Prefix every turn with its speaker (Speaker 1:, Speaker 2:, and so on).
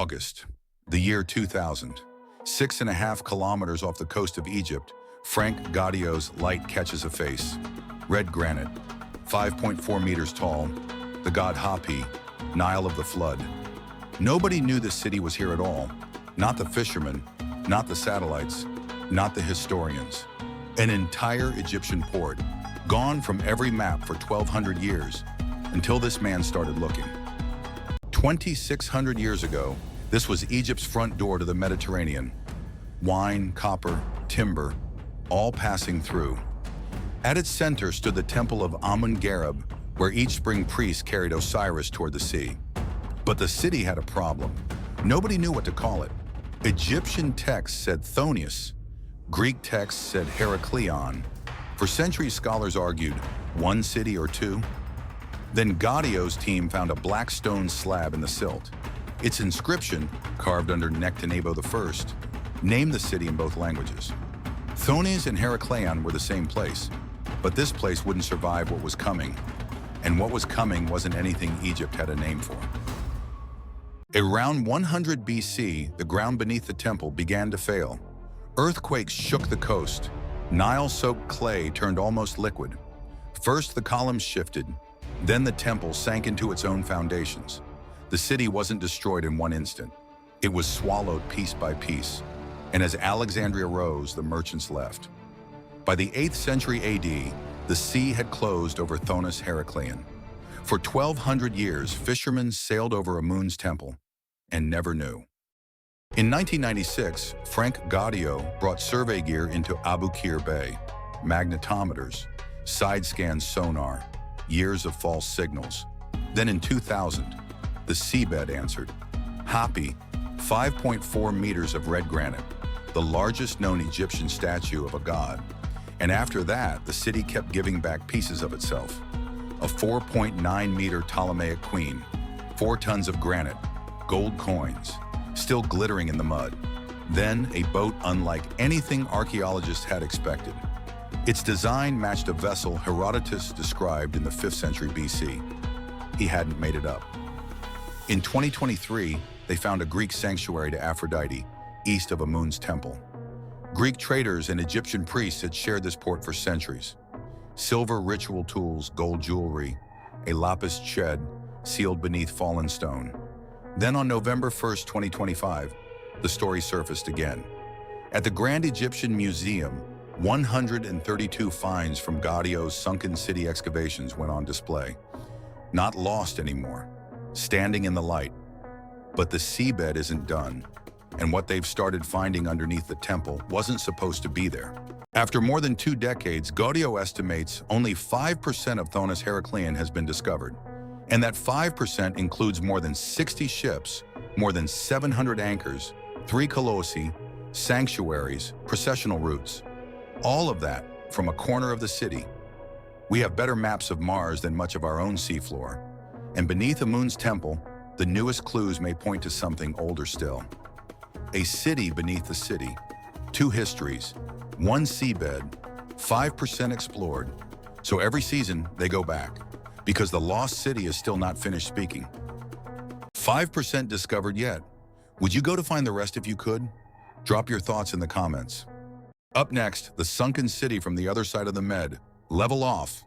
Speaker 1: August, the year 2000. 6.5 kilometers off the coast of Egypt, Franck Goddio's light catches a face. Red granite, 5.4 meters tall, the god Hapy, Nile of the flood. Nobody knew the city was here at all. Not the fishermen, not the satellites, not the historians. An entire Egyptian port, gone from every map for 1,200 years, until this man started looking. 2,600 years ago, this was Egypt's front door to the Mediterranean. Wine, copper, timber, all passing through. At its center stood the temple of Amun-Gereb, where each spring priest carried Osiris toward the sea. But the city had a problem. Nobody knew what to call it. Egyptian texts said Thonis, Greek texts said Heracleion. For centuries, scholars argued, one city or two? Then Goddio's team found a black stone slab in the silt. Its inscription, carved under Nectanebo I, named the city in both languages. Thonis and Heracleion were the same place, but this place wouldn't survive what was coming. And what was coming wasn't anything Egypt had a name for. Around 100 BC, the ground beneath the temple began to fail. Earthquakes shook the coast. Nile-soaked clay turned almost liquid. First, the columns shifted. Then the temple sank into its own foundations. The city wasn't destroyed in one instant. It was swallowed piece by piece. And as Alexandria rose, the merchants left. By the 8th century AD, the sea had closed over Thonis-Heracleion. For 1,200 years, fishermen sailed over Amun's temple and never knew. In 1996, Franck Goddio brought survey gear into Aboukir Bay, magnetometers, side-scan sonar, years of false signals. Then in 2000, the seabed answered. Hapy, 5.4 meters of red granite, the largest known Egyptian statue of a god. And after that, the city kept giving back pieces of itself. A 4.9-meter Ptolemaic queen, 4 tons of granite, gold coins, still glittering in the mud. Then a boat unlike anything archaeologists had expected. Its design matched a vessel Herodotus described in the 5th century BC. He hadn't made it up. In 2023, they found a Greek sanctuary to Aphrodite, east of Amun's temple. Greek traders and Egyptian priests had shared this port for centuries. Silver ritual tools, gold jewelry, a lapis shed sealed beneath fallen stone. Then on November 1st, 2025, the story surfaced again. At the Grand Egyptian Museum, 132 finds from Goddio's sunken city excavations went on display. Not lost anymore, standing in the light. But the seabed isn't done, and what they've started finding underneath the temple wasn't supposed to be there. After more than 2 decades, Goddio estimates only 5% of Thonis-Heracleion has been discovered. And that 5% includes more than 60 ships, more than 700 anchors, 3 colossi, sanctuaries, processional routes. All of that from a corner of the city. We have better maps of Mars than much of our own seafloor. And beneath Amun's temple, the newest clues may point to something older still. A city beneath the city, 2 histories, 1 seabed, 5% explored. So every season they go back, because the lost city is still not finished speaking. 5% discovered yet. Would you go to find the rest if you could? Drop your thoughts in the comments. Up next, the sunken city from the other side of the Med. Level off.